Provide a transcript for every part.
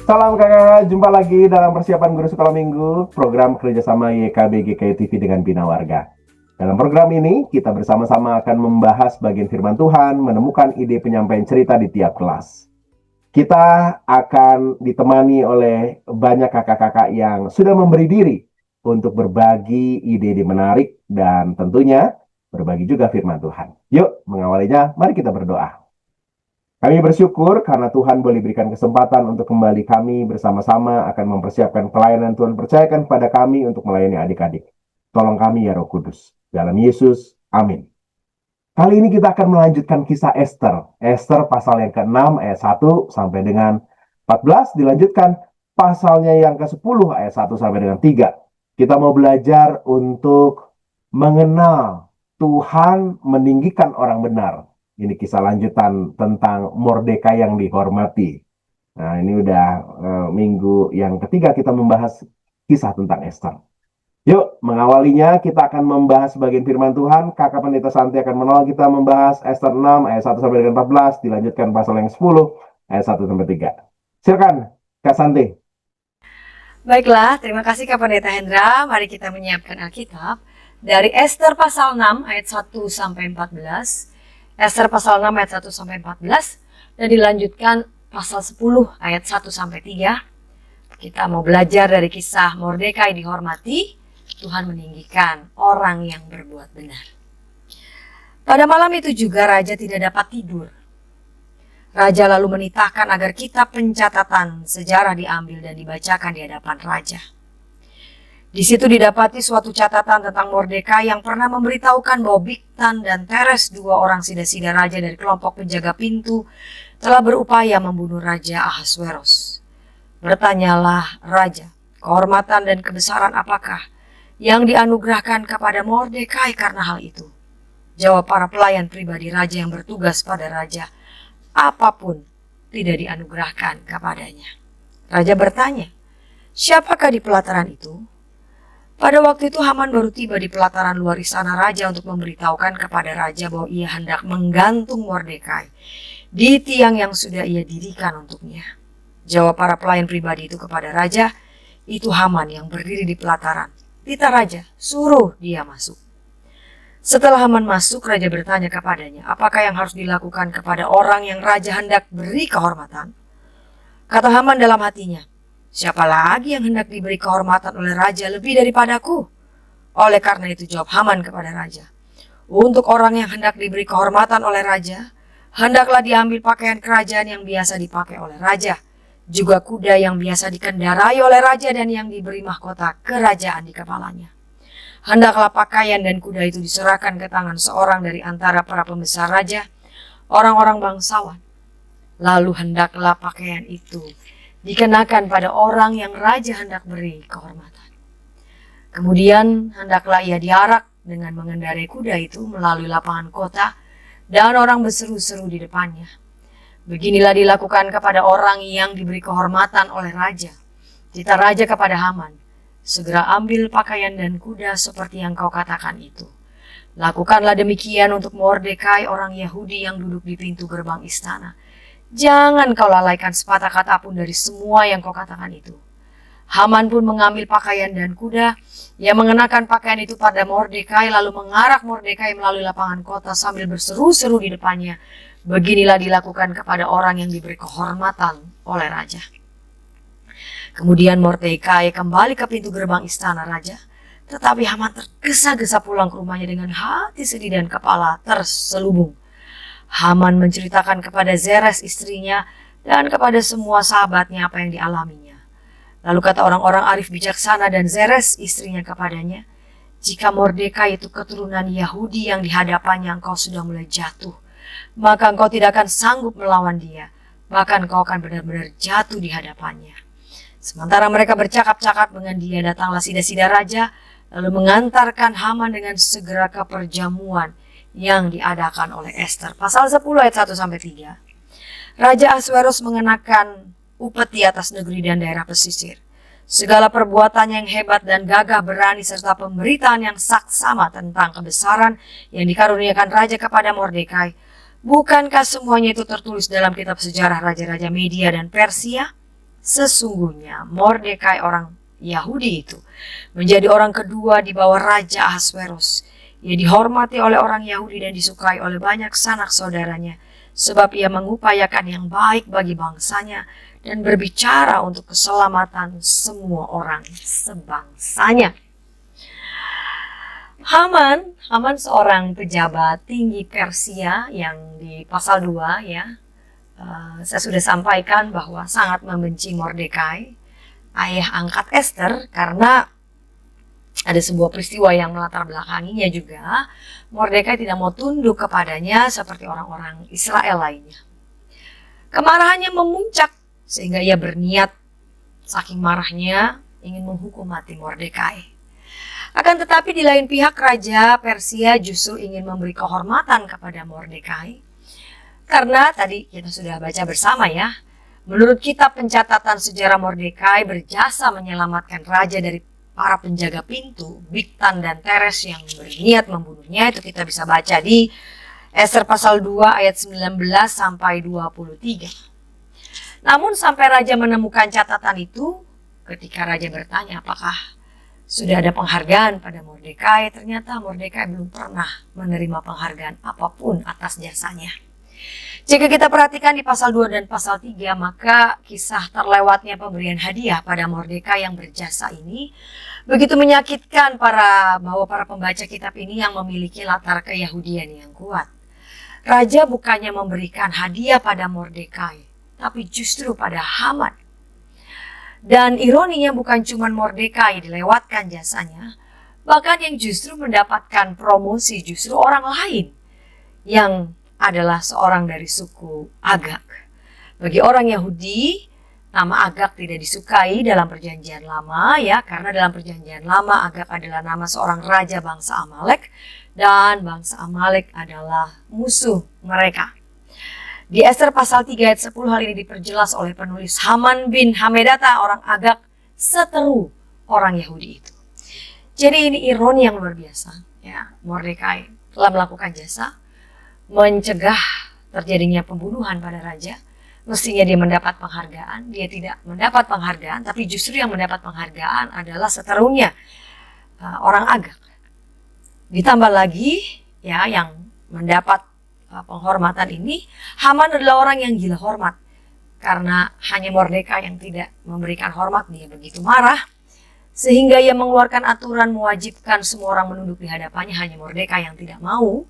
Salam kakak, jumpa lagi dalam persiapan guru sekolah minggu, program kerjasama YKB GKI TV dengan Bina Warga. Dalam program ini, kita bersama-sama akan membahas bagian firman Tuhan, menemukan ide penyampaian cerita di tiap kelas. Kita akan ditemani oleh banyak kakak-kakak yang sudah memberi diri untuk berbagi ide-ide menarik dan tentunya berbagi juga firman Tuhan. Yuk, mengawalinya, mari kita berdoa. Kami bersyukur karena Tuhan boleh berikan kesempatan untuk kembali kami bersama-sama akan mempersiapkan pelayanan Tuhan percayakan kepada kami untuk melayani adik-adik. Tolong kami ya Roh Kudus. Dalam Yesus, amin. Kali ini kita akan melanjutkan kisah Esther. Esther pasal yang ke-6 ayat 1 sampai dengan 14. Dilanjutkan pasalnya yang ke-10 ayat 1 sampai dengan 3. Kita mau belajar untuk mengenal Tuhan meninggikan orang benar. Ini kisah lanjutan tentang Mordekai yang dihormati. Nah, ini udah minggu yang ketiga kita membahas kisah tentang Esther. Yuk, mengawalinya kita akan membahas bagian firman Tuhan. Kakak Pendeta Santi akan menolong kita membahas Esther 6 ayat 1 sampai dengan 14. Dilanjutkan pasal yang 10 ayat 1 sampai 3. Silakan, Kak Santi. Baiklah, terima kasih Kak Pendeta Hendra. Mari kita menyiapkan Alkitab dari Esther pasal 6 ayat 1 sampai 14. Esther pasal 6 ayat 1 sampai 14 dan dilanjutkan pasal 10 ayat 1 sampai 3. Kita mau belajar dari kisah Mordekai dihormati, Tuhan meninggikan orang yang berbuat benar. Pada malam itu juga raja tidak dapat tidur. Raja lalu menitahkan agar kitab pencatatan sejarah diambil dan dibacakan di hadapan raja. Di situ didapati suatu catatan tentang Mordekai yang pernah memberitahukan bahwa Bigtan dan Teres, dua orang sida-sida raja dari kelompok penjaga pintu, telah berupaya membunuh Raja Ahasveros. Bertanyalah raja, kehormatan dan kebesaran apakah yang dianugerahkan kepada Mordekai karena hal itu? Jawab para pelayan pribadi raja yang bertugas pada raja, apapun tidak dianugerahkan kepadanya. Raja bertanya, siapakah di pelataran itu? Pada waktu itu Haman baru tiba di pelataran luar istana raja untuk memberitahukan kepada raja bahwa ia hendak menggantung Mordekai di tiang yang sudah ia dirikan untuknya. Jawab para pelayan pribadi itu kepada raja, itu Haman yang berdiri di pelataran. Titah raja, suruh dia masuk. Setelah Haman masuk, raja bertanya kepadanya, apakah yang harus dilakukan kepada orang yang raja hendak beri kehormatan? Kata Haman dalam hatinya, siapa lagi yang hendak diberi kehormatan oleh raja lebih daripadaku? Oleh karena itu jawab Haman kepada raja, untuk orang yang hendak diberi kehormatan oleh raja, hendaklah diambil pakaian kerajaan yang biasa dipakai oleh raja, juga kuda yang biasa dikendarai oleh raja dan yang diberi mahkota kerajaan di kepalanya. Hendaklah pakaian dan kuda itu diserahkan ke tangan seorang dari antara para pembesar raja, orang-orang bangsawan. Lalu hendaklah pakaian itu dikenakan pada orang yang raja hendak beri kehormatan. Kemudian hendaklah ia diarak dengan mengendarai kuda itu melalui lapangan kota dan orang berseru-seru di depannya. Beginilah dilakukan kepada orang yang diberi kehormatan oleh raja. Titah raja kepada Haman, segera ambil pakaian dan kuda seperti yang kau katakan itu. Lakukanlah demikian untuk Mordekai orang Yahudi yang duduk di pintu gerbang istana. Jangan kau lalaikan sepatah kata pun dari semua yang kau katakan itu. Haman pun mengambil pakaian dan kuda. Ia mengenakan pakaian itu pada Mordekai lalu mengarak Mordekai melalui lapangan kota sambil berseru-seru di depannya. Beginilah dilakukan kepada orang yang diberi kehormatan oleh raja. Kemudian Mordekai kembali ke pintu gerbang istana raja. Tetapi Haman tergesa-gesa pulang ke rumahnya dengan hati sedih dan kepala terselubung. Haman menceritakan kepada Zeres istrinya dan kepada semua sahabatnya apa yang dialaminya. Lalu kata orang-orang arif bijaksana dan Zeres istrinya kepadanya, jika Mordekai itu keturunan Yahudi yang di hadapannya engkau sudah mulai jatuh, maka engkau tidak akan sanggup melawan dia, bahkan engkau akan benar-benar jatuh di hadapannya. Sementara mereka bercakap-cakap dengan dia, datanglah sida-sida raja, lalu mengantarkan Haman dengan segera ke perjamuan yang diadakan oleh Esther. Pasal 10 ayat 1 sampai 3. Raja Ahasveros mengenakan upeti atas negeri dan daerah pesisir. Segala perbuatannya yang hebat dan gagah berani serta pemberitaan yang saksama tentang kebesaran yang dikaruniakan raja kepada Mordekai. Bukankah semuanya itu tertulis dalam kitab sejarah raja-raja Media dan Persia? Sesungguhnya Mordekai orang Yahudi itu menjadi orang kedua di bawah Raja Ahasveros. Ia dihormati oleh orang Yahudi dan disukai oleh banyak sanak saudaranya, sebab ia mengupayakan yang baik bagi bangsanya dan berbicara untuk keselamatan semua orang sebangsanya. Haman seorang pejabat tinggi Persia yang di pasal 2 ya. Saya sudah sampaikan bahwa sangat membenci Mordekai, ayah angkat Esther, karena ada sebuah peristiwa yang melatar belakanginya juga. Mordekai tidak mau tunduk kepadanya seperti orang-orang Israel lainnya. Kemarahannya memuncak sehingga ia berniat, saking marahnya, ingin menghukum mati Mordekai. Akan tetapi di lain pihak Raja Persia justru ingin memberi kehormatan kepada Mordekai. Karena tadi kita sudah baca bersama ya, menurut kitab pencatatan sejarah Mordekai berjasa menyelamatkan raja dari para penjaga pintu, Bigtan dan Teres yang berniat membunuhnya. Itu kita bisa baca di Esther pasal 2 ayat 19 sampai 23. Namun sampai raja menemukan catatan itu, ketika raja bertanya apakah sudah ada penghargaan pada Mordekai, ternyata Mordekai belum pernah menerima penghargaan apapun atas jasanya. Jika kita perhatikan di pasal 2 dan pasal 3, maka kisah terlewatnya pemberian hadiah pada Mordekai yang berjasa ini begitu menyakitkan bahwa para pembaca kitab ini yang memiliki latar keyahudian yang kuat. Raja bukannya memberikan hadiah pada Mordekai, tapi justru pada Haman. Dan ironinya bukan cuma Mordekai dilewatkan jasanya, bahkan yang justru mendapatkan promosi justru orang lain yang adalah seorang dari suku Agag. Bagi orang Yahudi, nama Agag tidak disukai dalam perjanjian lama ya, karena dalam perjanjian lama Agag adalah nama seorang raja bangsa Amalek dan bangsa Amalek adalah musuh mereka. Di Esther pasal 3 ayat 10 hal ini diperjelas oleh penulis. Haman bin Hamedata orang Agag seteru orang Yahudi itu. Jadi ini ironi yang luar biasa ya. Mordekai telah melakukan jasa mencegah terjadinya pembunuhan pada raja. Mestinya dia mendapat penghargaan, dia tidak mendapat penghargaan, tapi justru yang mendapat penghargaan adalah seterunya orang Agag. Ditambah lagi ya yang mendapat penghormatan ini, Haman adalah orang yang gila hormat. Karena hanya Mordekai yang tidak memberikan hormat, dia begitu marah sehingga ia mengeluarkan aturan mewajibkan semua orang menunduk di hadapannya, hanya Mordekai yang tidak mau.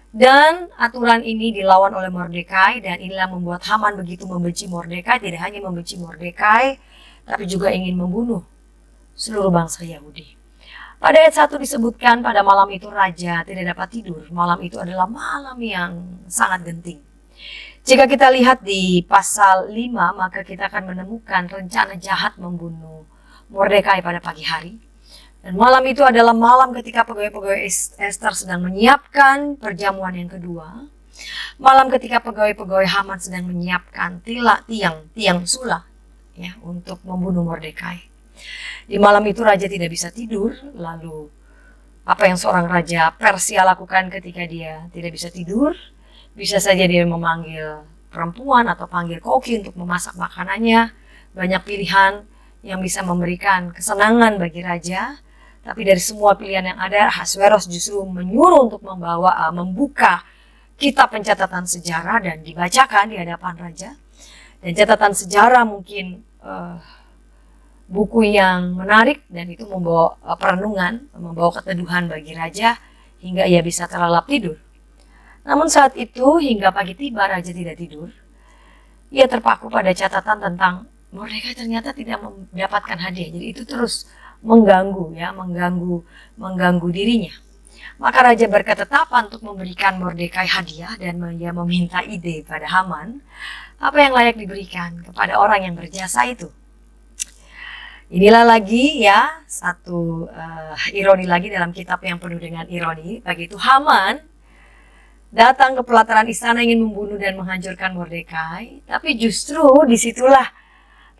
Dan aturan ini dilawan oleh Mordekai, dan inilah membuat Haman begitu membenci Mordekai. Tidak hanya membenci Mordekai, tapi juga ingin membunuh seluruh bangsa Yahudi. Pada ayat 1 disebutkan pada malam itu raja tidak dapat tidur. Malam itu adalah malam yang sangat genting. Jika kita lihat di pasal 5, maka kita akan menemukan rencana jahat membunuh Mordekai pada pagi hari. Dan malam itu adalah malam ketika pegawai-pegawai Esther sedang menyiapkan perjamuan yang kedua. Malam ketika pegawai-pegawai Haman sedang menyiapkan tiang sula ya, untuk membunuh Mordekai. Di malam itu raja tidak bisa tidur. Lalu apa yang seorang raja Persia lakukan ketika dia tidak bisa tidur? Bisa saja dia memanggil perempuan atau panggil koki untuk memasak makanannya. Banyak pilihan yang bisa memberikan kesenangan bagi raja. Tapi dari semua pilihan yang ada, Ahasveros justru menyuruh untuk membuka kitab pencatatan sejarah dan dibacakan di hadapan raja. Dan catatan sejarah mungkin buku yang menarik, dan itu membawa perenungan, membawa keteduhan bagi raja hingga ia bisa terlelap tidur. Namun saat itu hingga pagi tiba raja tidak tidur. Ia terpaku pada catatan tentang Mordekai ternyata tidak mendapatkan hadiah. Jadi itu terus mengganggu dirinya. Maka raja berketetapan untuk memberikan Mordekai hadiah, dan ia meminta ide pada Haman apa yang layak diberikan kepada orang yang berjasa itu. Inilah lagi ya satu ironi lagi dalam kitab yang penuh dengan ironi. Begitu Haman datang ke pelataran istana ingin membunuh dan menghancurkan Mordekai, tapi justru disitulah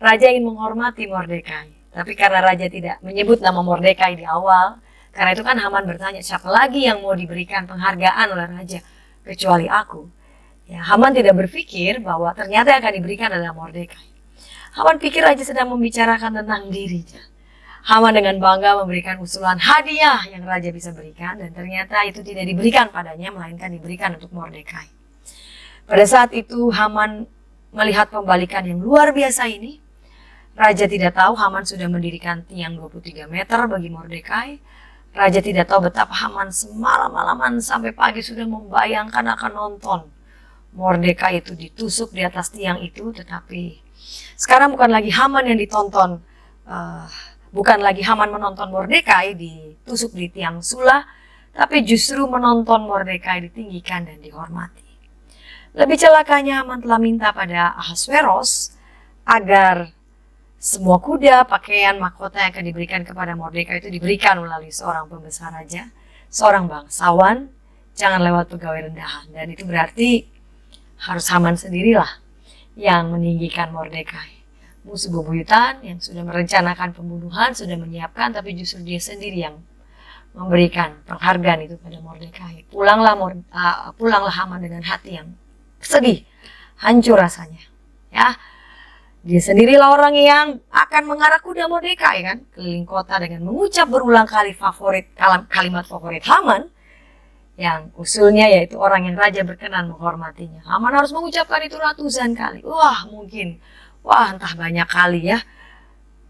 raja ingin menghormati Mordekai. Tapi karena raja tidak menyebut nama Mordekai di awal, karena itu kan Haman bertanya, siapa lagi yang mau diberikan penghargaan oleh raja kecuali aku? Ya, Haman tidak berpikir bahwa ternyata yang akan diberikan adalah Mordekai. Haman pikir raja sedang membicarakan tentang dirinya. Haman dengan bangga memberikan usulan hadiah yang raja bisa berikan, dan ternyata itu tidak diberikan padanya, melainkan diberikan untuk Mordekai. Pada saat itu Haman melihat pembalikan yang luar biasa ini. Raja tidak tahu Haman sudah mendirikan tiang 23 meter bagi Mordekai. Raja tidak tahu betapa Haman semalam-malaman sampai pagi sudah membayangkan akan nonton Mordekai itu ditusuk di atas tiang itu. Tetapi sekarang bukan lagi Haman yang ditonton, bukan lagi Haman menonton Mordekai ditusuk di tiang Sula, tapi justru menonton Mordekai ditinggikan dan dihormati. Lebih celakanya Haman telah minta pada Ahasveros agar semua kuda, pakaian, mahkota yang akan diberikan kepada Mordekai itu diberikan melalui seorang pembesar raja, seorang bangsawan, jangan lewat pegawai rendahan. Dan itu berarti harus Haman sendirilah yang meninggikan Mordekai. Musuh bebuyutan yang sudah merencanakan pembunuhan, sudah menyiapkan, tapi justru dia sendiri yang memberikan penghargaan itu pada Mordekai. Pulanglah Haman dengan hati yang sedih, hancur rasanya. Ya, dia sendirilah orang yang akan mengarah kuda Mordekai kan keliling kota dengan mengucap berulang kali kalimat favorit Haman, yang usulnya yaitu orang yang raja berkenan menghormatinya. Haman harus mengucapkan itu ratusan kali. Entah banyak kali ya.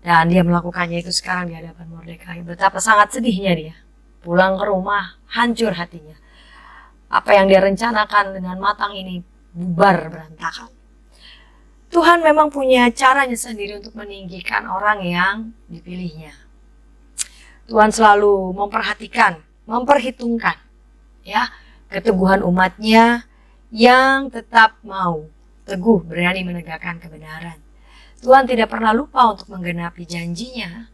Dan dia melakukannya itu sekarang di hadapan Mordekai. Betapa sangat sedihnya dia. Pulang ke rumah, hancur hatinya. Apa yang dia rencanakan dengan matang ini bubar berantakan. Tuhan memang punya caranya sendiri untuk meninggikan orang yang dipilihnya. Tuhan selalu memperhitungkan ya keteguhan umatnya yang tetap mau teguh berani menegakkan kebenaran. Tuhan tidak pernah lupa untuk menggenapi janjinya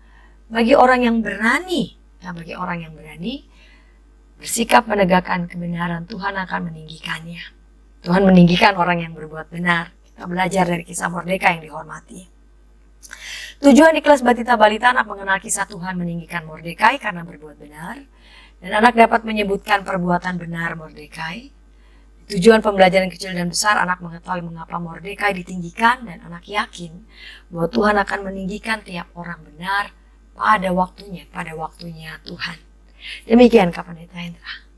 bagi orang yang berani. Bagi orang yang berani bersikap menegakkan kebenaran, Tuhan akan meninggikannya. Tuhan meninggikan orang yang berbuat benar. Kita belajar dari kisah Mordekai yang dihormati. Tujuan di kelas Batita Balita, anak mengenal kisah Tuhan meninggikan Mordekai karena berbuat benar. Dan anak dapat menyebutkan perbuatan benar Mordekai. Tujuan pembelajaran kecil dan besar, anak mengetahui mengapa Mordekai ditinggikan. Dan anak yakin bahwa Tuhan akan meninggikan tiap orang benar pada waktunya Tuhan. Demikian Kak Pendeta Hendra.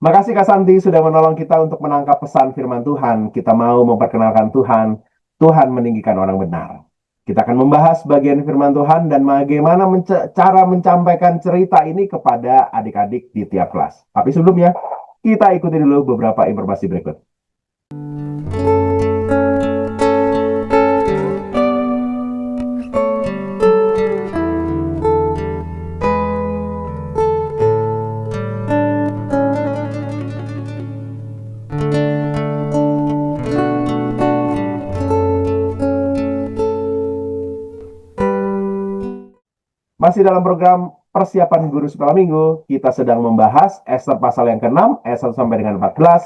Makasih Kak Santi sudah menolong kita untuk menangkap pesan firman Tuhan. Kita mau memperkenalkan Tuhan. Tuhan meninggikan orang benar. Kita akan membahas bagian firman Tuhan dan bagaimana cara menyampaikan cerita ini kepada adik-adik di tiap kelas. Tapi sebelumnya, kita ikuti dulu beberapa informasi berikut. Masih dalam program persiapan guru sekolah minggu, kita sedang membahas Ester pasal yang ke-6, ayat 1 sampai dengan 14.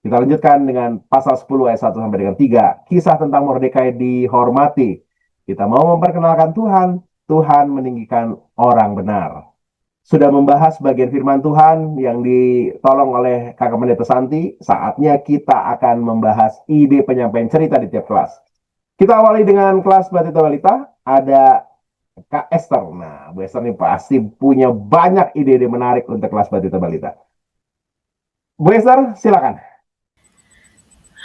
Kita lanjutkan dengan pasal 10, ayat 1 sampai dengan 3. Kisah tentang Mordekai dihormati. Kita mau memperkenalkan Tuhan, Tuhan meninggikan orang benar. Sudah membahas bagian firman Tuhan yang ditolong oleh Kakak Pendeta Santi, saatnya kita akan membahas ide penyampaian cerita di tiap kelas. Kita awali dengan kelas Batita Balita, ada Kak Esther. Nah, Bu Esther ini pasti punya banyak ide-ide menarik untuk kelas Batita Balita. Bu Esther, silakan.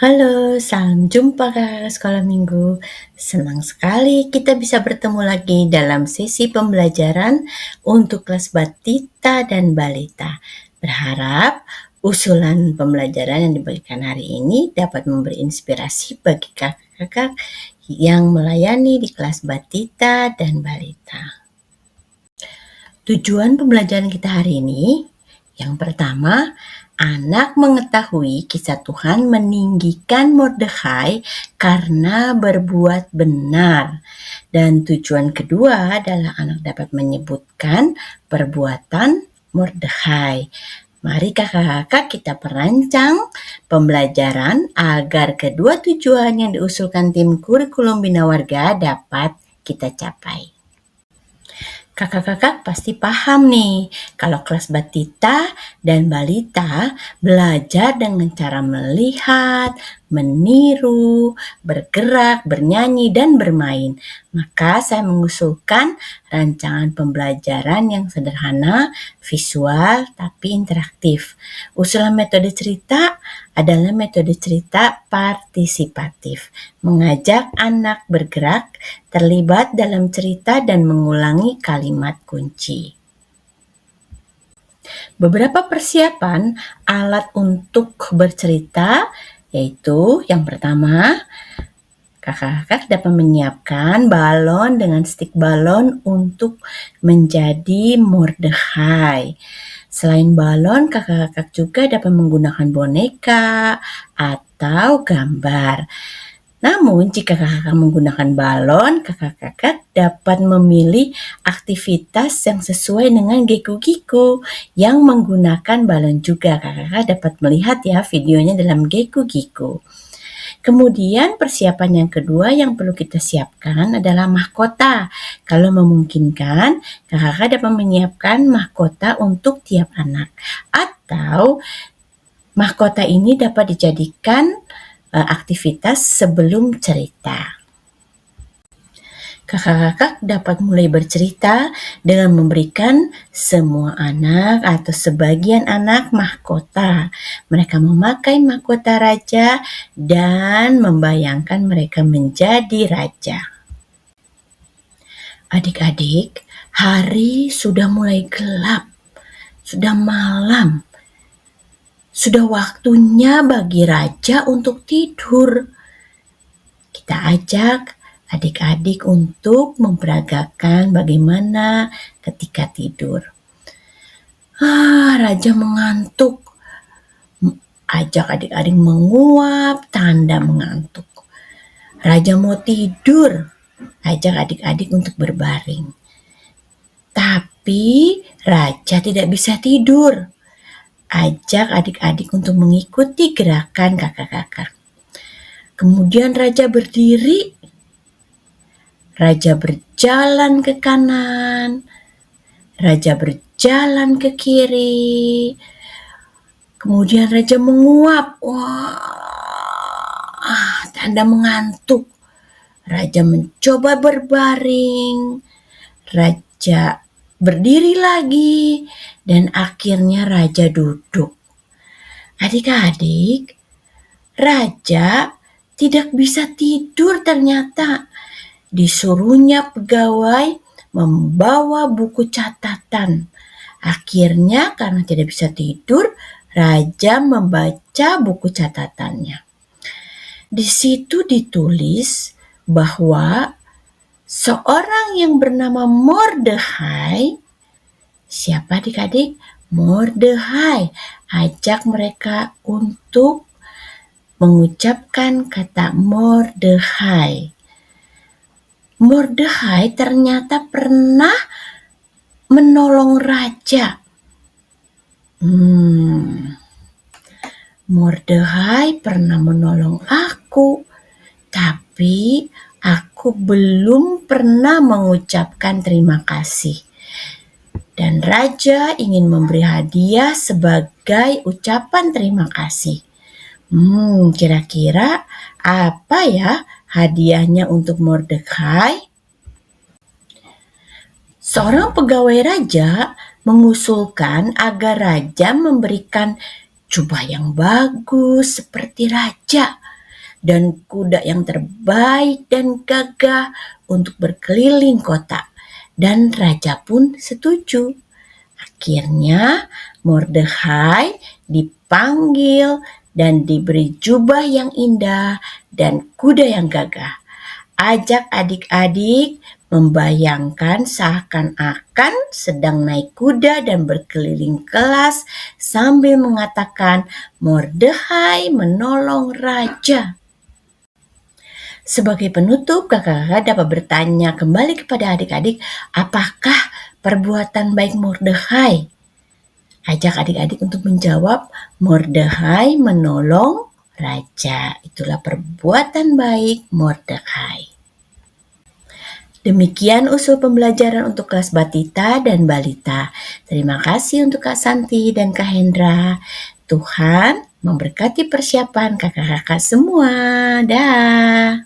Halo, salam jumpa Kak Sekolah Minggu. Senang sekali kita bisa bertemu lagi dalam sesi pembelajaran untuk kelas Batita dan Balita. Berharap usulan pembelajaran yang diberikan hari ini dapat memberi inspirasi bagi kakak-kakak yang melayani di kelas Batita dan Balita. Tujuan pembelajaran kita hari ini, yang pertama, anak mengetahui kisah Tuhan meninggikan Mordekai karena berbuat benar. Dan tujuan kedua adalah anak dapat menyebutkan perbuatan Mordekai. Mari kakak-kakak kita perancang pembelajaran agar kedua tujuan yang diusulkan tim kurikulum Bina Warga dapat kita capai. Kakak-kakak pasti paham nih, kalau kelas Batita dan Balita belajar dengan cara melihat, meniru, bergerak, bernyanyi, dan bermain. Maka saya mengusulkan rancangan pembelajaran yang sederhana, visual, tapi interaktif. Usulan metode cerita adalah metode cerita partisipatif, mengajak anak bergerak, terlibat dalam cerita dan mengulangi kalimat kunci. Beberapa persiapan alat untuk bercerita yaitu yang pertama, kakak-kakak dapat menyiapkan balon dengan stik balon untuk menjadi Mordechai. Selain balon, kakak-kakak juga dapat menggunakan boneka atau gambar. Namun, jika kakak menggunakan balon, kakak-kakak dapat memilih aktivitas yang sesuai dengan Geku-Giku yang menggunakan balon juga. Kakak-kakak dapat melihat ya videonya dalam Geku-Giku. Kemudian persiapan yang kedua yang perlu kita siapkan adalah mahkota. Kalau memungkinkan, kakak-kakak dapat menyiapkan mahkota untuk tiap anak. Atau mahkota ini dapat dijadikan aktivitas sebelum cerita. Kakak-kakak dapat mulai bercerita dengan memberikan semua anak atau sebagian anak mahkota. Mereka memakai mahkota raja dan membayangkan mereka menjadi raja. Adik-adik, hari sudah mulai gelap, sudah malam. Sudah waktunya bagi raja untuk tidur. Kita ajak adik-adik untuk memperagakan bagaimana ketika tidur. Raja mengantuk. Ajak adik-adik menguap, tanda mengantuk. Raja mau tidur. Ajak adik-adik untuk berbaring. Tapi raja tidak bisa tidur. Ajak adik-adik untuk mengikuti gerakan kakak-kakak. Kemudian raja berdiri. Raja berjalan ke kanan. Raja berjalan ke kiri. Kemudian raja menguap. Tanda mengantuk. Raja mencoba berbaring. Raja berdiri lagi. Dan akhirnya raja duduk. Adik-adik, raja tidak bisa tidur ternyata. Disuruhnya pegawai membawa buku catatan. Akhirnya karena tidak bisa tidur, raja membaca buku catatannya. Di situ ditulis bahwa seorang yang bernama Mordechai. Siapa adik-adik? Mordechai. Ajak mereka untuk mengucapkan kata Mordechai. Mordechai ternyata pernah menolong raja. Mordechai pernah menolong aku, tapi aku belum pernah mengucapkan terima kasih. Dan raja ingin memberi hadiah sebagai ucapan terima kasih. Kira-kira apa ya hadiahnya untuk Mordechai? Seorang pegawai raja mengusulkan agar raja memberikan jubah yang bagus seperti raja dan kuda yang terbaik dan gagah untuk berkeliling kota. Dan raja pun setuju. Akhirnya Mordechai dipanggil dan diberi jubah yang indah dan kuda yang gagah. Ajak adik-adik membayangkan seakan-akan sedang naik kuda dan berkeliling kelas sambil mengatakan Mordechai menolong raja. Sebagai penutup, kakak-kakak dapat bertanya kembali kepada adik-adik, apakah perbuatan baik Mordechai? Ajak adik-adik untuk menjawab, Mordechai menolong raja. Itulah perbuatan baik Mordechai. Demikian usul pembelajaran untuk kelas Batita dan Balita. Terima kasih untuk Kak Santi dan Kak Hendra. Tuhan memberkati persiapan kakak-kakak semua. Dah.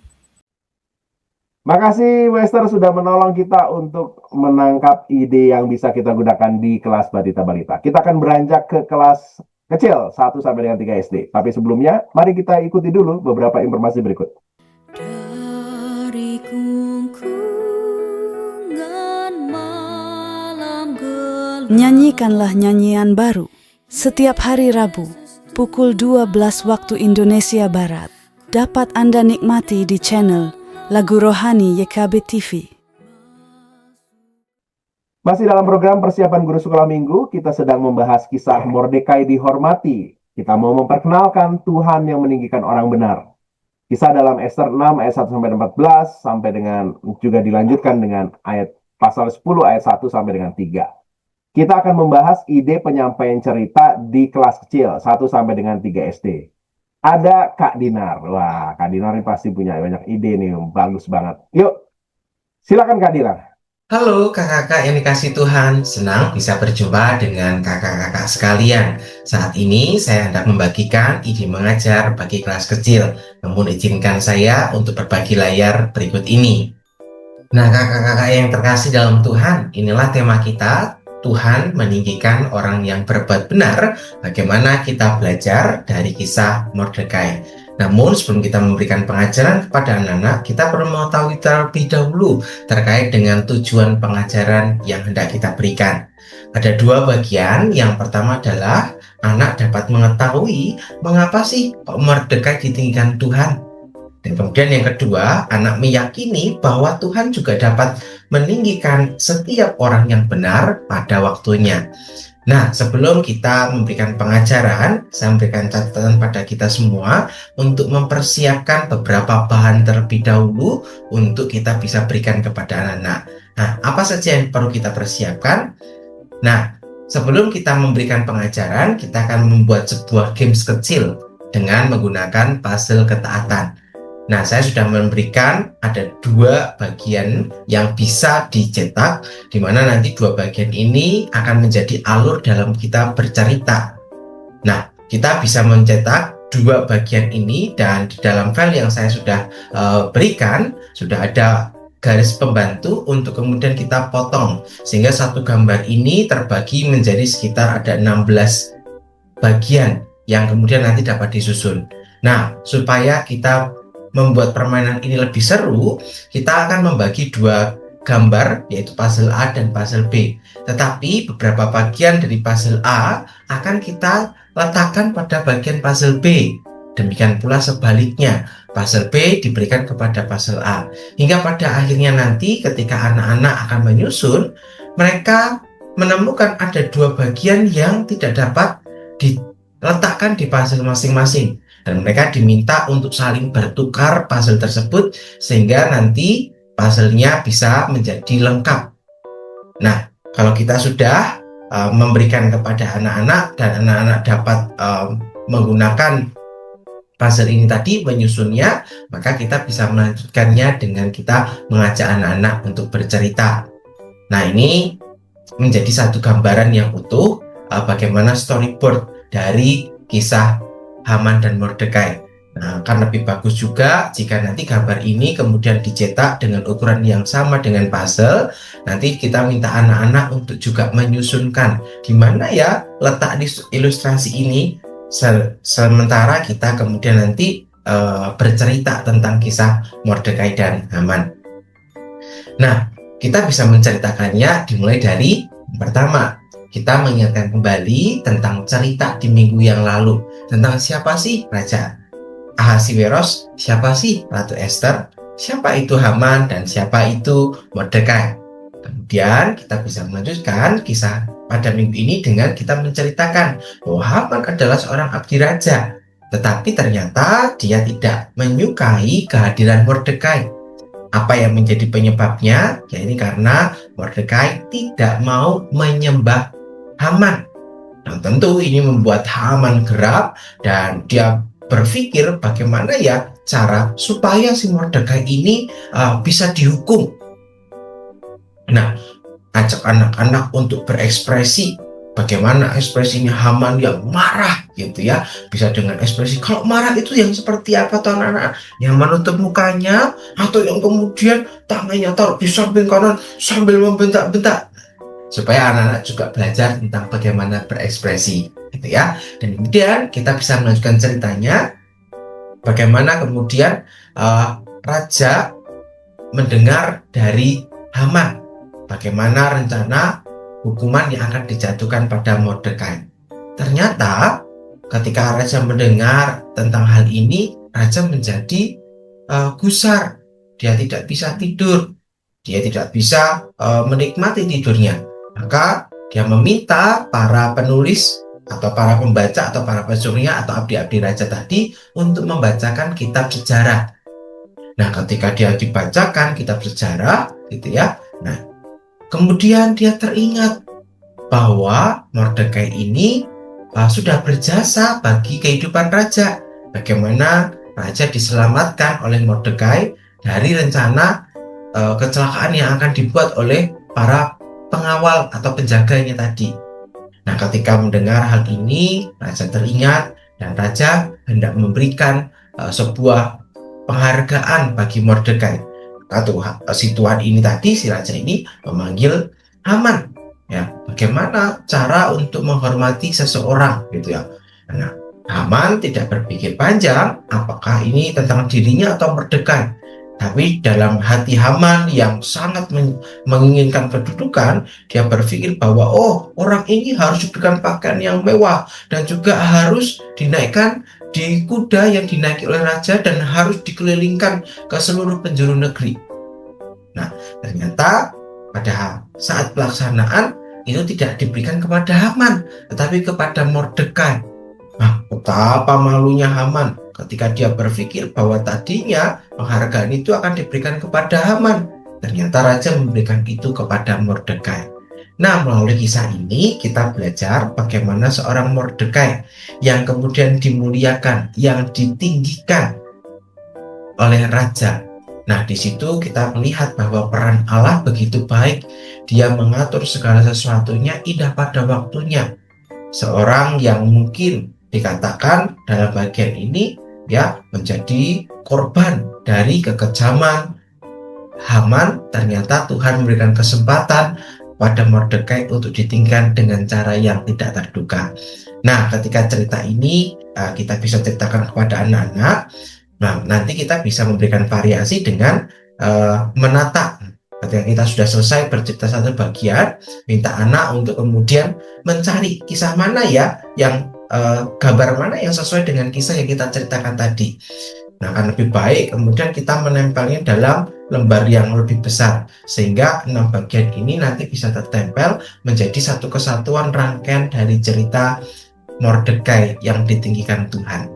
Makasih Wester sudah menolong kita untuk menangkap ide yang bisa kita gunakan di kelas Batita Balita. Kita akan beranjak ke kelas kecil 1 sampai dengan 3 SD. Tapi sebelumnya, mari kita ikuti dulu beberapa informasi berikut. Dari kungkungan malam gelap. Nyanyikanlah nyanyian baru setiap hari Rabu pukul 12 waktu Indonesia Barat. Dapat Anda nikmati di channel Lagu Rohani YKB TV. Masih dalam program persiapan guru sekolah minggu, kita sedang membahas kisah Mordekai dihormati. Kita mau memperkenalkan Tuhan yang meninggikan orang benar. Kisah dalam Ester 6 ayat 1 sampai 14 sampai dengan juga dilanjutkan dengan ayat pasal 10 ayat 1 sampai dengan 3. Kita akan membahas ide penyampaian cerita di kelas kecil 1 sampai dengan 3 SD. Ada Kak Dinar. Wah, Kak Dinar ini pasti punya banyak ide nih, bagus banget. Yuk, silakan Kak Dinar. Halo kakak-kakak yang dikasih Tuhan, senang bisa berjumpa dengan kakak-kakak sekalian. Saat ini saya hendak membagikan ide mengajar bagi kelas kecil, namun izinkan saya untuk berbagi layar berikut ini. Nah kakak-kakak yang terkasih dalam Tuhan, inilah tema kita, Tuhan meninggikan orang yang berbuat benar, bagaimana kita belajar dari kisah Mordekai. Namun sebelum kita memberikan pengajaran kepada anak-anak, kita perlu mengetahui terlebih dahulu terkait dengan tujuan pengajaran yang hendak kita berikan. Ada 2 bagian. Yang pertama adalah anak dapat mengetahui mengapa sih Mordekai ditinggikan Tuhan. Dan kemudian yang kedua, anak meyakini bahwa Tuhan juga dapat meninggikan setiap orang yang benar pada waktunya. Nah, sebelum kita memberikan pengajaran, saya memberikan catatan pada kita semua untuk mempersiapkan beberapa bahan terlebih dahulu untuk kita bisa berikan kepada anak-anak. Nah, apa saja yang perlu kita persiapkan? Nah, sebelum kita memberikan pengajaran, kita akan membuat sebuah games kecil dengan menggunakan puzzle ketaatan. Nah, saya sudah memberikan ada 2 bagian yang bisa dicetak, di mana nanti 2 bagian ini akan menjadi alur dalam kita bercerita. Nah, kita bisa mencetak 2 bagian ini, dan di dalam file yang saya sudah berikan, sudah ada garis pembantu untuk kemudian kita potong, sehingga satu gambar ini terbagi menjadi sekitar ada 16 bagian yang kemudian nanti dapat disusun. Nah, supaya kita membuat permainan ini lebih seru, kita akan membagi 2 gambar, yaitu puzzle A dan puzzle B. Tetapi beberapa bagian dari puzzle A akan kita letakkan pada bagian puzzle B. Demikian pula sebaliknya, puzzle B diberikan kepada puzzle A. Hingga pada akhirnya nanti ketika anak-anak akan menyusun, mereka menemukan ada 2 bagian yang tidak dapat diletakkan di puzzle masing-masing. Dan mereka diminta untuk saling bertukar puzzle tersebut sehingga nanti puzzle-nya bisa menjadi lengkap. Nah, kalau kita sudah memberikan kepada anak-anak dan anak-anak dapat menggunakan puzzle ini tadi menyusunnya, maka kita bisa melanjutkannya dengan kita mengajak anak-anak untuk bercerita. Nah, ini menjadi satu gambaran yang utuh bagaimana storyboard dari kisah Haman dan Mordekai. Nah, akan lebih bagus juga jika nanti gambar ini kemudian dicetak dengan ukuran yang sama dengan puzzle. Nanti kita minta anak-anak untuk juga menyusunkan di mana ya letak di ilustrasi ini, sementara kita kemudian nanti bercerita tentang kisah Mordekai dan Haman. Nah, kita bisa menceritakannya dimulai dari pertama, kita mengingatkan kembali tentang cerita di minggu yang lalu. Tentang siapa sih Raja Ahasiweros, siapa sih Ratu Ester, siapa itu Haman, dan siapa itu Mordekai. Kemudian kita bisa melanjutkan kisah pada minggu ini dengan kita menceritakan bahwa Haman adalah seorang abdi raja. Tetapi ternyata dia tidak menyukai kehadiran Mordekai. Apa yang menjadi penyebabnya? Ya ini karena Mordekai tidak mau menyembah Haman. Nah, tentu ini membuat Haman geram dan dia berpikir bagaimana ya cara supaya si Mordekai ini bisa dihukum. Nah, ajak anak-anak untuk berekspresi bagaimana ekspresinya Haman yang marah gitu ya. Bisa dengan ekspresi, kalau marah itu yang seperti apa tuh anak-anak? Yang menutup mukanya, atau yang kemudian tangannya taruh di samping kanan sambil membentak-bentak. Supaya anak-anak juga belajar tentang bagaimana berekspresi gitu ya. Dan kemudian kita bisa melanjutkan ceritanya, bagaimana kemudian raja mendengar dari Haman bagaimana rencana hukuman yang akan dijatuhkan pada Mordekai. Ternyata ketika raja mendengar tentang hal ini, raja menjadi gusar. Dia tidak bisa tidur, dia tidak bisa menikmati tidurnya. Maka dia meminta para penulis atau para pembaca atau para pesurya atau abdi-abdi raja tadi untuk membacakan kitab sejarah. Nah, ketika dia dibacakan kitab sejarah gitu ya, nah kemudian dia teringat bahwa Mordekai ini sudah berjasa bagi kehidupan raja. Bagaimana raja diselamatkan oleh Mordekai dari rencana kecelakaan yang akan dibuat oleh para pengawal atau penjaganya tadi. Nah, ketika mendengar hal ini, raja teringat dan raja hendak memberikan sebuah penghargaan bagi Mordekai. Si tuan ini tadi, si raja ini memanggil Haman. Ya, bagaimana cara untuk menghormati seseorang gitu ya. Nah, Haman tidak berpikir panjang apakah ini tentang dirinya atau Mordekai. Tapi dalam hati Haman yang sangat menginginkan kedudukan, dia berpikir bahwa orang ini harus diberikan pakaian yang mewah dan juga harus dinaikkan di kuda yang dinaiki oleh raja dan harus dikelilingkan ke seluruh penjuru negeri. Nah, ternyata pada saat pelaksanaan itu tidak diberikan kepada Haman, tetapi kepada Mordekai. Nah, betapa malunya Haman ketika dia berpikir bahwa tadinya penghargaan itu akan diberikan kepada Haman. Ternyata raja memberikan itu kepada Mordekai. Nah, melalui kisah ini kita belajar bagaimana seorang Mordekai yang kemudian dimuliakan, yang ditinggikan oleh raja. Nah, di situ kita melihat bahwa peran Allah begitu baik. Dia mengatur segala sesuatunya indah pada waktunya. Seorang yang mungkin dikatakan dalam bagian ini ya menjadi korban dari kekejaman Haman, ternyata Tuhan memberikan kesempatan pada Mordekai untuk ditinggikan dengan cara yang tidak terduga. Nah, ketika cerita ini kita bisa ceritakan kepada anak-anak, nah nanti kita bisa memberikan variasi dengan menata. Ketika kita sudah selesai bercerita satu bagian, minta anak untuk kemudian mencari kisah mana ya yang gambar mana yang sesuai dengan kisah yang kita ceritakan tadi. Nah, akan lebih baik kemudian kita menempelnya dalam lembar yang lebih besar, sehingga 6 bagian ini nanti bisa tertempel menjadi satu kesatuan rangkaian dari cerita Mordekai yang ditinggikan Tuhan.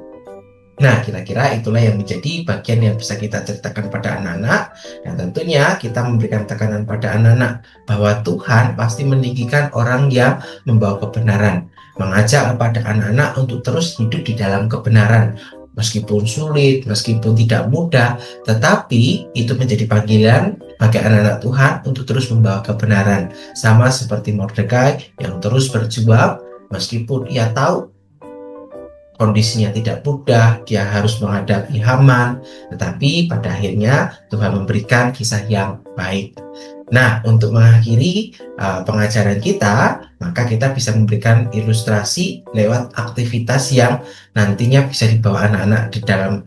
Nah, kira-kira itulah yang menjadi bagian yang bisa kita ceritakan pada anak-anak, dan tentunya kita memberikan tekanan pada anak-anak bahwa Tuhan pasti meninggikan orang yang membawa kebenaran, mengajak kepada anak-anak untuk terus hidup di dalam kebenaran. Meskipun sulit, meskipun tidak mudah, tetapi itu menjadi panggilan bagi anak-anak Tuhan untuk terus membawa kebenaran. Sama seperti Mordekai yang terus berjuang, meskipun ia tahu kondisinya tidak mudah, dia harus menghadapi Haman, tetapi pada akhirnya Tuhan memberikan kisah yang baik. Nah, untuk mengakhiri pengajaran kita, maka kita bisa memberikan ilustrasi lewat aktivitas yang nantinya bisa dibawa anak-anak di dalam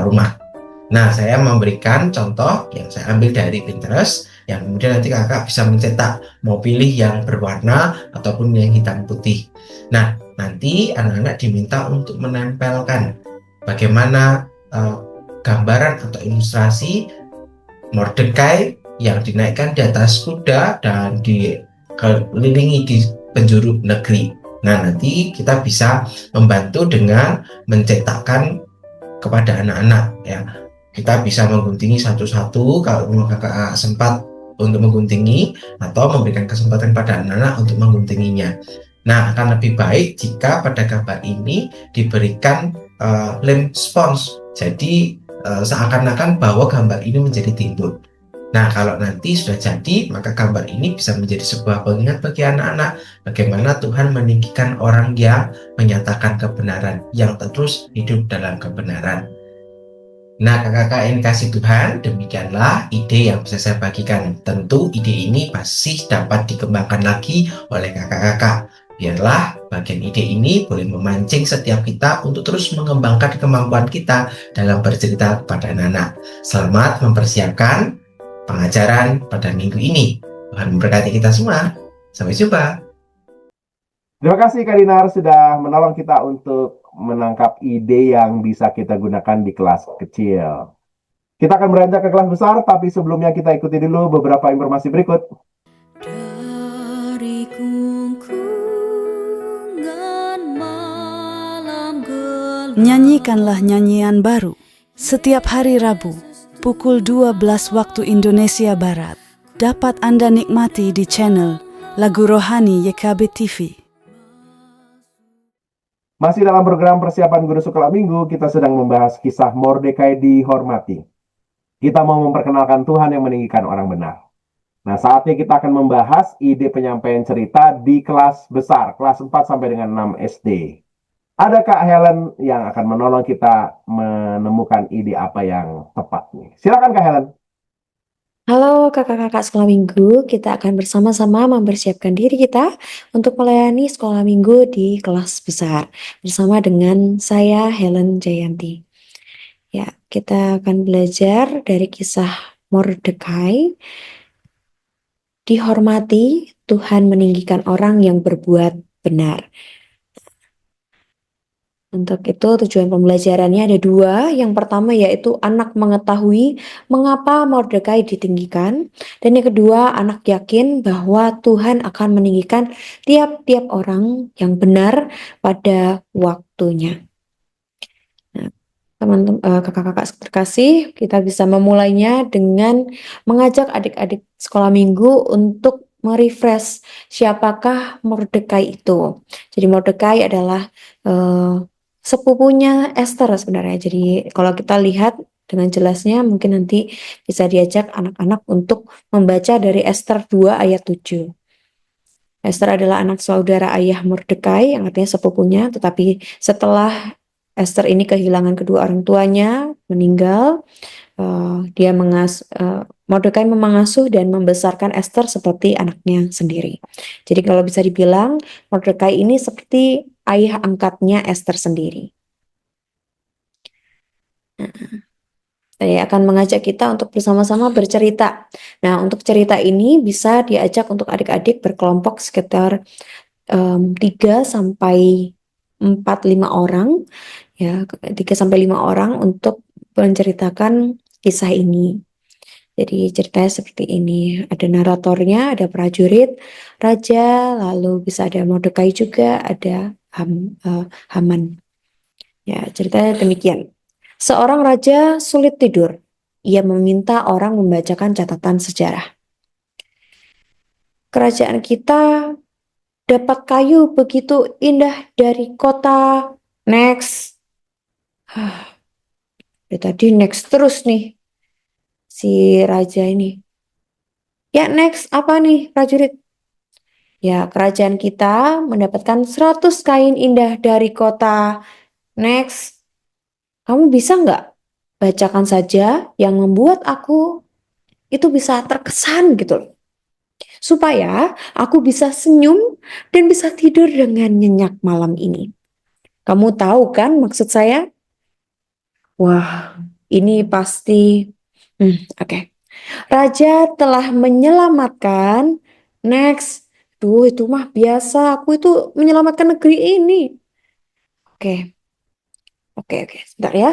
rumah. Nah, saya memberikan contoh yang saya ambil dari Pinterest, yang kemudian nanti kakak bisa mencetak, mau pilih yang berwarna ataupun yang hitam putih. Nah, nanti anak-anak diminta untuk menempelkan bagaimana gambaran atau ilustrasi Mordekai yang dinaikkan di atas kuda dan dikelilingi di penjuru negeri. Nah, nanti kita bisa membantu dengan mencetakkan kepada anak-anak ya. Kita bisa mengguntingi satu-satu kalau kakak sempat untuk mengguntingi, atau memberikan kesempatan pada anak-anak untuk mengguntinginya. Nah, akan lebih baik jika pada gambar ini diberikan lem spons. Jadi seakan-akan bahwa gambar ini menjadi timbul. Nah, kalau nanti sudah jadi, maka gambar ini bisa menjadi sebuah pengingat bagi anak-anak bagaimana Tuhan meninggikan orang yang menyatakan kebenaran, yang terus hidup dalam kebenaran. Nah, kakak-kakak yang dikasih Tuhan, demikianlah ide yang bisa saya bagikan. Tentu ide ini masih dapat dikembangkan lagi oleh kakak-kakak. Biarlah bagian ide ini boleh memancing setiap kita untuk terus mengembangkan kemampuan kita dalam bercerita kepada anak-anak. Selamat mempersiapkan pengajaran pada minggu ini. Tuhan memberkati kita semua. Sampai jumpa. Terima kasih Kak Dinar sudah menolong kita untuk menangkap ide yang bisa kita gunakan di kelas kecil. Kita akan beranjak ke kelas besar, tapi sebelumnya kita ikuti dulu beberapa informasi berikut. Dari kungkungan malam gelap. Nyanyikanlah nyanyian baru setiap hari Rabu pukul 12 waktu Indonesia Barat. Dapat Anda nikmati di channel Lagu Rohani YKB TV. Masih dalam program persiapan guru sekolah minggu, kita sedang membahas kisah Mordekai dihormati. Kita mau memperkenalkan Tuhan yang meninggikan orang benar. Nah, saatnya kita akan membahas ide penyampaian cerita di kelas besar, kelas 4 sampai dengan 6 SD. Ada Kak Helen yang akan menolong kita menemukan ide apa yang tepat nih. Silakan Kak Helen. Halo kakak-kakak sekolah minggu, kita akan bersama-sama mempersiapkan diri kita untuk melayani sekolah minggu di kelas besar bersama dengan saya Helen Jayanti. Ya, kita akan belajar dari kisah Mordekai. Dihormati, Tuhan meninggikan orang yang berbuat benar. Untuk itu tujuan pembelajarannya ada dua. Yang pertama yaitu anak mengetahui mengapa Mordekai ditinggikan. Dan yang kedua anak yakin bahwa Tuhan akan meninggikan tiap-tiap orang yang benar pada waktunya. Nah, teman-teman, kakak-kakak terkasih, kita bisa memulainya dengan mengajak adik-adik sekolah minggu untuk merefresh siapakah Mordekai itu. Jadi Mordekai adalah sepupunya Esther sebenarnya. Jadi kalau kita lihat dengan jelasnya mungkin nanti bisa diajak anak-anak untuk membaca dari Esther 2 ayat 7. Esther adalah anak saudara ayah Mordekai yang artinya sepupunya, tetapi setelah Esther ini kehilangan kedua orang tuanya, meninggal, Mordekai mengasuh dan membesarkan Esther seperti anaknya sendiri. Jadi kalau bisa dibilang Mordekai ini seperti ayah angkatnya Esther sendiri. Saya akan mengajak kita untuk bersama-sama bercerita. Nah, untuk cerita ini bisa diajak untuk adik-adik berkelompok sekitar 3 sampai 4-5 orang, ya 3 sampai 5 orang untuk menceritakan kisah ini. Jadi ceritanya seperti ini, ada naratornya, ada prajurit, raja, lalu bisa ada Mordekai juga, ada Haman. Ya, ceritanya demikian. Seorang raja sulit tidur. Ia meminta orang membacakan catatan sejarah. Kerajaan kita dapat kayu begitu indah dari kota. Next. Dari tadi next terus nih si raja ini. Ya next, apa nih prajurit? Ya, kerajaan kita mendapatkan 100 kain indah dari kota. Next. Kamu bisa nggak bacakan saja yang membuat aku itu bisa terkesan gitu loh. Supaya aku bisa senyum dan bisa tidur dengan nyenyak malam ini. Kamu tahu kan maksud saya? Wah, ini pasti... Oke. Raja telah menyelamatkan. Next. Duh, itu mah biasa. Aku itu menyelamatkan negeri ini. Oke. Sebentar ya.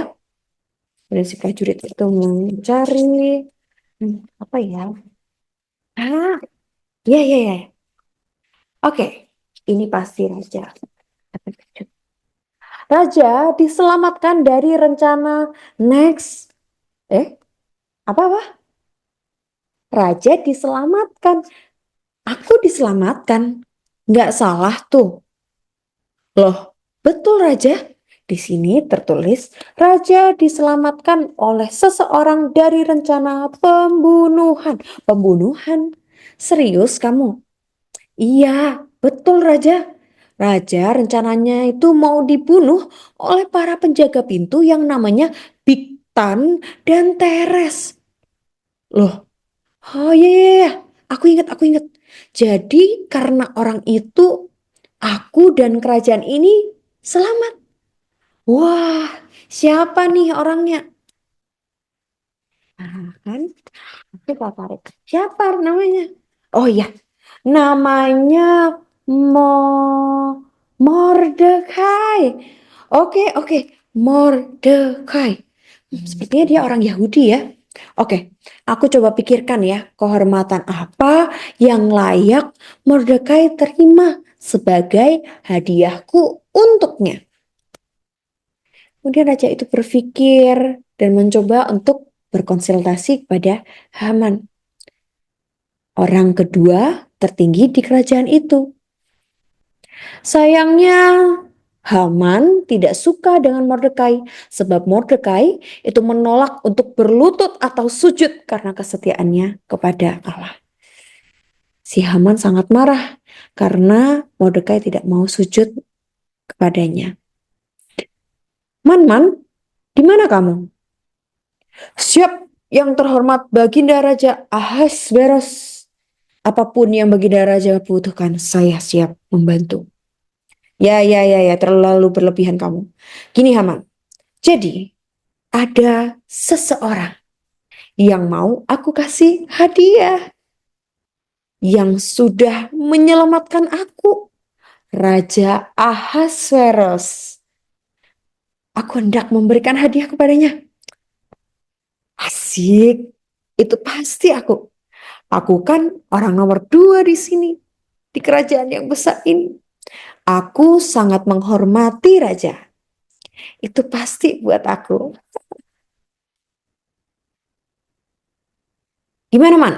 Dan si prajurit itu mencari... apa ya? Iya. Oke. Ini pasti raja. Raja diselamatkan dari rencana next. Apa? Raja diselamatkan. Aku diselamatkan. Nggak salah tuh. Loh, betul Raja. Di sini tertulis, raja diselamatkan oleh seseorang dari rencana pembunuhan. Pembunuhan? Serius kamu? Iya, betul raja. Raja rencananya itu mau dibunuh oleh para penjaga pintu yang namanya Bigtan dan Teres. Loh, oh iya, iya, iya. Aku ingat. Jadi karena orang itu, aku dan kerajaan ini selamat. Wah, siapa nih orangnya? Nah, kan, aku tertarik. Siapa namanya? Oh iya, namanya Mo Mordekai. Oke, Mordekai. Sepertinya dia orang Yahudi ya. Oke, aku coba pikirkan ya, kehormatan apa yang layak Mordekai terima sebagai hadiahku untuknya. Kemudian raja itu berpikir dan mencoba untuk berkonsultasi kepada Haman, orang kedua tertinggi di kerajaan itu. Sayangnya, Haman tidak suka dengan Mordekai sebab Mordekai itu menolak untuk berlutut atau sujud karena kesetiaannya kepada Allah. Si Haman sangat marah karena Mordekai tidak mau sujud kepadanya. Man, di mana kamu? Siap, yang terhormat Baginda Raja Ahasveros. Apapun yang Baginda Raja butuhkan, saya siap membantu. Ya, terlalu berlebihan kamu. Gini Haman, jadi ada seseorang yang mau aku kasih hadiah, yang sudah menyelamatkan aku, Raja Ahasveros. Aku hendak memberikan hadiah kepadanya. Asik, itu pasti aku. Aku kan orang nomor 2 di sini, di kerajaan yang besar ini. Aku sangat menghormati raja. Itu pasti buat aku. Gimana, Man?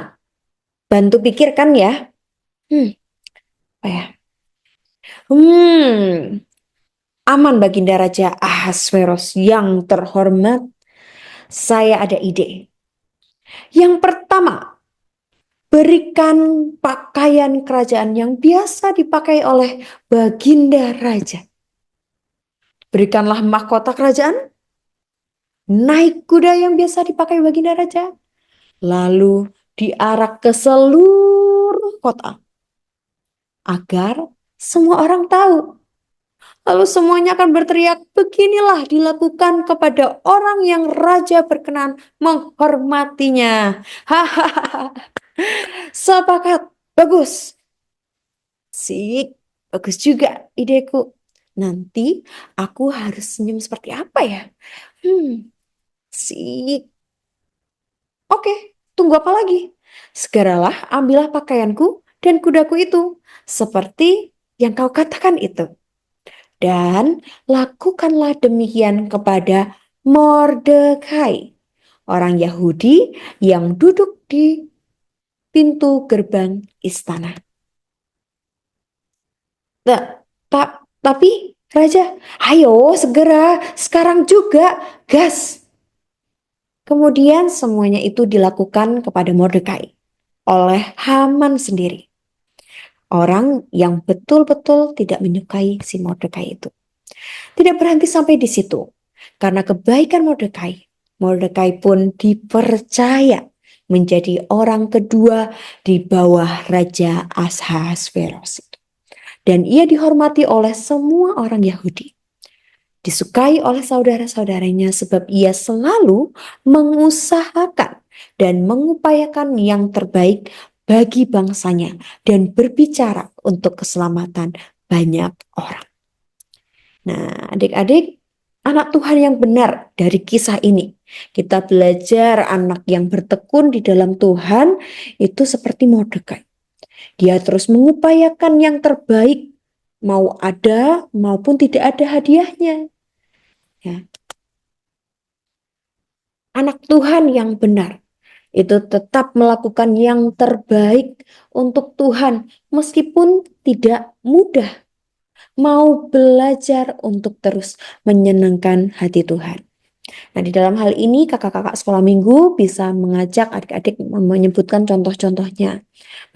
Bantu pikirkan ya. Apa ya? Aman Baginda Raja Ahasveros yang terhormat. Saya ada ide. Yang pertama, berikan pakaian kerajaan yang biasa dipakai oleh Baginda Raja. Berikanlah mahkota kerajaan, naik kuda yang biasa dipakai Baginda Raja, lalu diarak ke seluruh kota agar semua orang tahu. Lalu semuanya akan berteriak, beginilah dilakukan kepada orang yang raja berkenan menghormatinya. Hahaha. Sepakat, bagus. Sik, bagus juga ideku. Nanti aku harus senyum seperti apa ya? Sik. Oke, tunggu apa lagi? Segeralah ambillah pakaianku dan kudaku itu, seperti yang kau katakan itu. Dan lakukanlah demikian kepada Mordekai, orang Yahudi yang duduk di pintu gerbang istana. Tapi Raja, ayo segera, sekarang juga, gas. Kemudian semuanya itu dilakukan kepada Mordekai oleh Haman sendiri. Orang yang betul-betul tidak menyukai si Mordekai itu. Tidak berhenti sampai di situ. Karena kebaikan Mordekai, Mordekai pun dipercaya menjadi orang kedua di bawah Raja Ahasveros. Dan ia dihormati oleh semua orang Yahudi. Disukai oleh saudara-saudaranya sebab ia selalu mengusahakan dan mengupayakan yang terbaik bagi bangsanya dan berbicara untuk keselamatan banyak orang. Nah, adik-adik, anak Tuhan yang benar dari kisah ini, kita belajar anak yang bertekun di dalam Tuhan itu seperti Mordekai. Dia terus mengupayakan yang terbaik, mau ada maupun tidak ada hadiahnya. Ya. Anak Tuhan yang benar itu tetap melakukan yang terbaik untuk Tuhan meskipun tidak mudah, mau belajar untuk terus menyenangkan hati Tuhan. Nah, di dalam hal ini kakak-kakak sekolah minggu bisa mengajak adik-adik menyebutkan contoh-contohnya.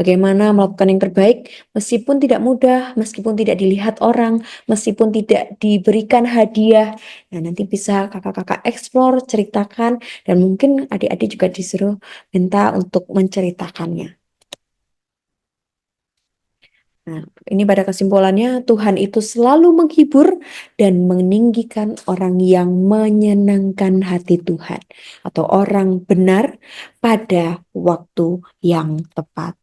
Bagaimana melakukan yang terbaik meskipun tidak mudah, meskipun tidak dilihat orang, meskipun tidak diberikan hadiah. Nah, nanti bisa kakak-kakak eksplor, ceritakan, dan mungkin adik-adik juga disuruh minta untuk menceritakannya. Nah, ini pada kesimpulannya Tuhan itu selalu menghibur dan meninggikan orang yang menyenangkan hati Tuhan atau orang benar pada waktu yang tepat.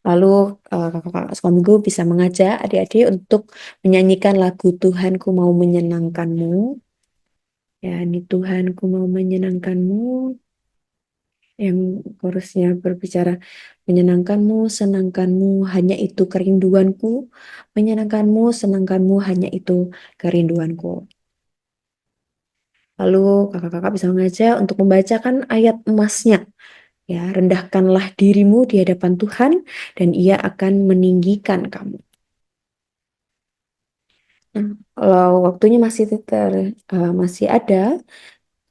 Lalu kakak-kakak sekolah minggu bisa mengajak adik-adik untuk menyanyikan lagu Tuhanku mau menyenangkanmu. Ya, ini Tuhanku mau menyenangkanmu. Yang chorusnya berbicara menyenangkanmu, senangkanmu, hanya itu kerinduanku. Menyenangkanmu, senangkanmu, hanya itu kerinduanku. Lalu kakak-kakak bisa mengajak untuk membacakan ayat emasnya. Ya, rendahkanlah dirimu di hadapan Tuhan dan Ia akan meninggikan kamu. Nah, kalau waktunya masih ada,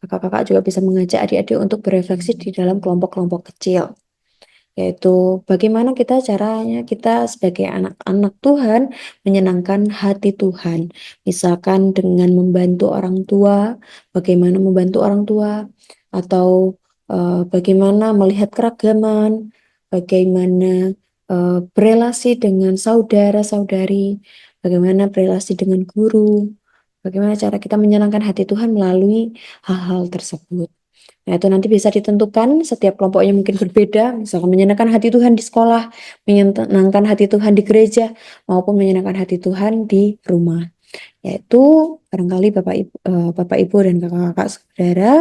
kakak-kakak juga bisa mengajak adik-adik untuk berefleksi di dalam kelompok-kelompok kecil. Yaitu bagaimana caranya kita sebagai anak-anak Tuhan menyenangkan hati Tuhan. Misalkan dengan membantu orang tua, bagaimana membantu orang tua, atau bagaimana melihat keragaman, bagaimana berelasi dengan saudara-saudari, bagaimana berelasi dengan guru, bagaimana cara kita menyenangkan hati Tuhan melalui hal-hal tersebut. Nah, itu nanti bisa ditentukan, setiap kelompoknya mungkin berbeda, misalkan menyenangkan hati Tuhan di sekolah, menyenangkan hati Tuhan di gereja, maupun menyenangkan hati Tuhan di rumah. Yaitu barangkali Bapak Ibu dan kakak-kakak saudara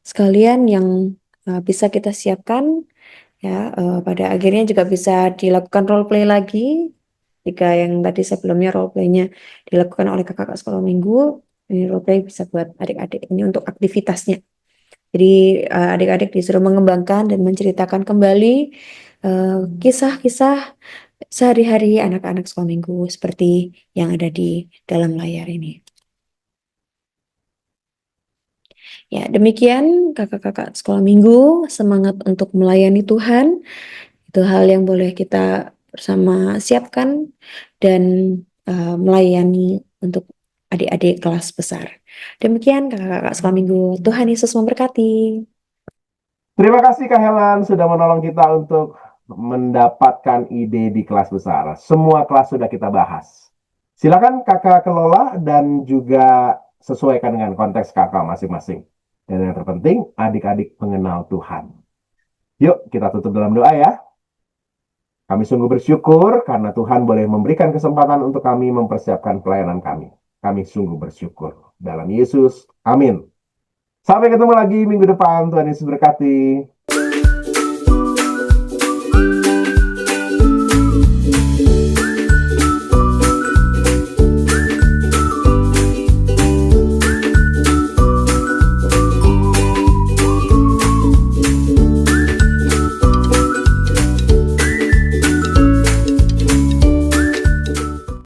sekalian yang bisa kita siapkan, ya, pada akhirnya juga bisa dilakukan role play lagi. Jika yang tadi sebelumnya role play-nya dilakukan oleh kakak-kakak sekolah minggu, ini role play bisa buat adik-adik ini untuk aktivitasnya. Jadi adik-adik disuruh mengembangkan dan menceritakan kembali kisah-kisah sehari-hari anak-anak sekolah minggu seperti yang ada di dalam layar ini. Ya, demikian kakak-kakak sekolah minggu, semangat untuk melayani Tuhan. Itu hal yang boleh kita bersama siapkan dan melayani untuk adik-adik kelas besar. Demikian kakak-kakak sekolah minggu. Tuhan Yesus memberkati. Terima kasih Kak Helen sudah menolong kita untuk mendapatkan ide di kelas besar. Semua kelas sudah kita bahas. Silakan kakak kelola dan juga sesuaikan dengan konteks kakak masing-masing. Dan yang terpenting, adik-adik mengenal Tuhan. Yuk, kita tutup dalam doa ya. Kami sungguh bersyukur karena Tuhan boleh memberikan kesempatan untuk kami mempersiapkan pelayanan kami. Kami sungguh bersyukur. Dalam Yesus, amin. Sampai ketemu lagi minggu depan. Tuhan Yesus berkati.